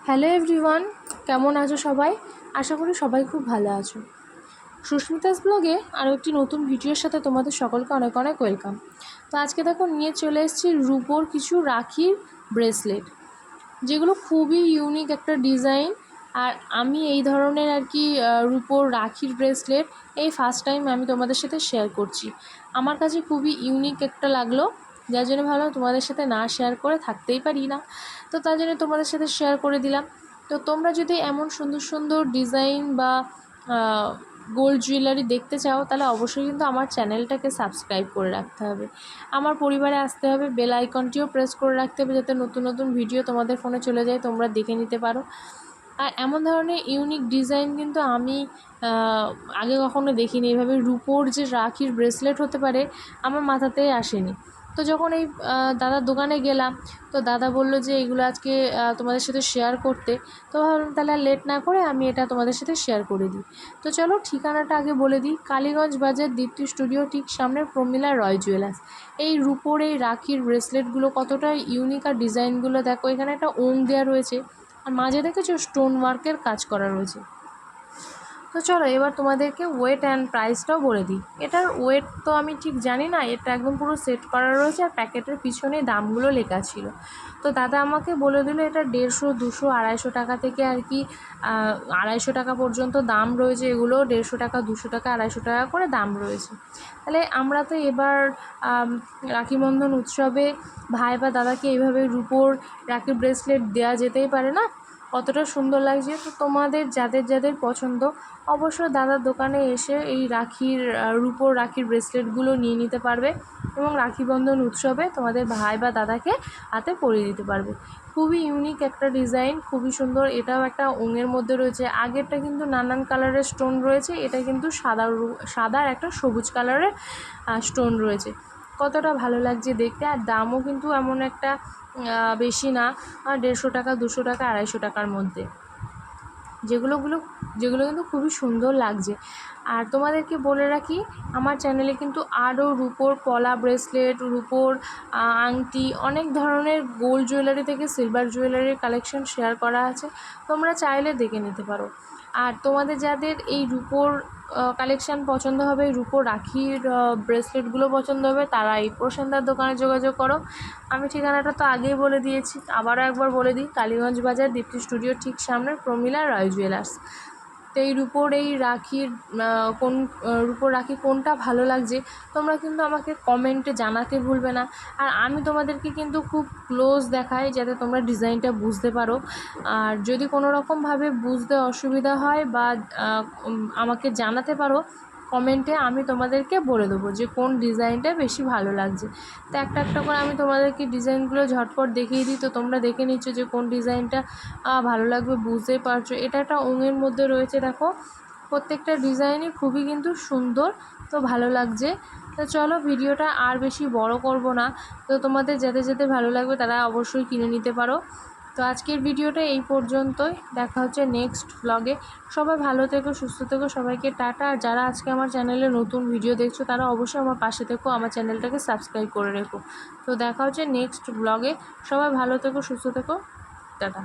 Hello everyone, কেমন আছো সবাই? আশা করি সবাই খুব ভালো আছো। সুস্মিতাস ব্লগে আরও একটি নতুন ভিডিওর সাথে তোমাদের সকলকে অনেক অনেক ওয়েলকাম। তো আজকে দেখো নিয়ে চলে এসেছি রূপোর কিছু রাখির ব্রেসলেট, যেগুলো খুবই ইউনিক একটা ডিজাইন। আর আমি এই ধরনের রূপোর রাখির ব্রেসলেট এই ফার্স্ট টাইম আমি তোমাদের সাথে শেয়ার করছি। আমার কাছে খুবই ইউনিক একটা লাগলো, যার জন্য ভাবলাম তোমাদের সাথে না শেয়ার করে থাকতেই পারি না। তো তার জন্য তোমাদের সাথে শেয়ার করে দিলাম। তো তোমরা যদি এমন সুন্দর সুন্দর ডিজাইন বা গোল্ড জুয়েলারি দেখতে চাও, তাহলে অবশ্যই কিন্তু আমার চ্যানেলটাকে সাবস্ক্রাইব করে রাখতে হবে, আমার পরিবারে আসতে হবে, বেল আইকনটিও প্রেস করে রাখতে হবে, যাতে নতুন নতুন ভিডিও তোমাদের ফোনে চলে যায়, তোমরা দেখে নিতে পারো। আর এমন ধরনের ইউনিক ডিজাইন কিন্তু আমি আগে কখনো দেখিনি। এইভাবে রূপোর যে রাখির ব্রেসলেট হতে পারে আমার মাথাতেই আসেনি। তো যখন এই দাদার দোকানে গেলাম, তো দাদা বলল যে এগুলো আজকে তোমাদের সাথে শেয়ার করতে। তো ভাবলাম তাহলে আর লেট না করে আমি এটা তোমাদের সাথে শেয়ার করে দিই। তো চলো ঠিকানাটা আগে বলে দিই। কালীগঞ্জ বাজার দীপ্তি স্টুডিও ঠিক সামনে প্রমিলা রয় জুয়েলার্স। এই রূপোর এই রাখির ব্রেসলেটগুলো কতটা ইউনিক, আর ডিজাইনগুলো দেখো, এখানে একটা ওম দেওয়া রয়েছে, আর মাঝে দেখেছো স্টোন ওয়ার্কের কাজ করা রয়েছে। তো চলো এবার তোমাদেরকে ওয়েট অ্যান্ড প্রাইসটাও বলে দিই। এটার ওয়েট তো আমি ঠিক জানি না, এটা একদম পুরো সেট করা রয়েছে, আর প্যাকেটের পিছনে দামগুলো লেখা ছিল। তো দাদা আমাকে বলে দিল এটা 150, 200, 250 টাকা থেকে 250 টাকা পর্যন্ত দাম রয়েছে। এগুলো 150 টাকা, 200 টাকা, 250 টাকা করে দাম রয়েছে। তাহলে আমরা তো এবার রাখি বন্ধন উৎসবে ভাই বা দাদাকে এইভাবে রূপোর রাখি ব্রেসলেট দেওয়া যেতেই পারে না? কতটা সুন্দর লাগছে। তো তোমাদের যাদের যাদের পছন্দ, অবশ্যই দাদার দোকানে এসে এই রূপোর রাখির ব্রেসলেটগুলো নিয়ে নিতে পারবে, এবং রাখি বন্ধন উৎসবে তোমাদের ভাই বা দাদাকে হাতে পরিয়ে দিতে পারবে। খুবই ইউনিক একটা ডিজাইন, খুবই সুন্দর। এটাও একটা ওঙের মধ্যে রয়েছে। আগেরটা কিন্তু নানান কালারের স্টোন রয়েছে, এটা কিন্তু সাদার একটা সবুজ কালারের স্টোন রয়েছে। কতটা ভালো লাগছে দেখতে। আর দামও কিন্তু এমন একটা বেশি না, 150 টাকা, 200 টাকা, 250 টাকার মধ্যে, যেগুলো কিন্তু খুবই সুন্দর লাগছে। আর তোমাদেরকে বলে রাখি, আমার চ্যানেলে কিন্তু আরও রূপোর পলা ব্রেসলেট, রূপোর আংটি, অনেক ধরনের গোল্ড জুয়েলারি থেকে সিলভার জুয়েলারির কালেকশন শেয়ার করা আছে, তোমরা চাইলে দেখে নিতে পারো। আর তোমাদের যাদের এই রূপোর কালেকশান পছন্দ হবে, রূপোর রাখির ব্রেসলেটগুলো পছন্দ হবে, তারা এই প্রশান্তার দোকানে যোগাযোগ করো। আমি ঠিকানাটা তো আগেই বলে দিয়েছি, আবারও একবার বলে দিই। কালীগঞ্জ বাজার দীপ্তি স্টুডিওর ঠিক সামনে প্রমিলা রয় জুয়েলার্স। তো এই রূপোর রাখি কোনটা ভালো লাগছে তোমরা কিন্তু আমাকে কমেন্টে জানাতে ভুলবে না। আর আমি তোমাদেরকে কিন্তু খুব ক্লোজ দেখাই, যাতে তোমরা ডিজাইনটা বুঝতে পারো। আর যদি কোনো রকমভাবে বুঝতে অসুবিধা হয় বা আমাকে জানাতে পারো কমেন্টে, আমি তোমাদেরকে বলে দেবো যে কোন ডিজাইনটা বেশি ভালো লাগছে। তো একটা একটা করে আমি তোমাদেরকে ডিজাইনগুলো ঝটপট দেখিয়ে দিই। তো তোমরা দেখে নিচ্ছ যে কোন ডিজাইনটা ভালো লাগবে, বুঝতেই পারছো। এটা একটা ওঙের মধ্যে রয়েছে, দেখো প্রত্যেকটা ডিজাইনই খুবই কিন্তু সুন্দর, তো ভালো লাগছে। তো চলো ভিডিওটা আর বেশি বড় করব না। তো তোমাদের যাদের যাদের ভালো লাগবে তারা অবশ্যই কিনে নিতে পারো। তো আজকের ভিডিওটা এই পর্যন্তই, দেখা হচ্ছে নেক্সট ব্লগে। সবাই ভালো থেকো, সুস্থ থেকো, সবাইকে টাটা। আর যারা আজকে আমার চ্যানেলে নতুন ভিডিও দেখছো তারা অবশ্যই আমার পাশে থেকো, আমার চ্যানেলটাকে সাবস্ক্রাইব করে রেখো। তো দেখা হচ্ছে নেক্সট ব্লগে। সবাই ভালো থেকো, সুস্থ থেকো, টাটা।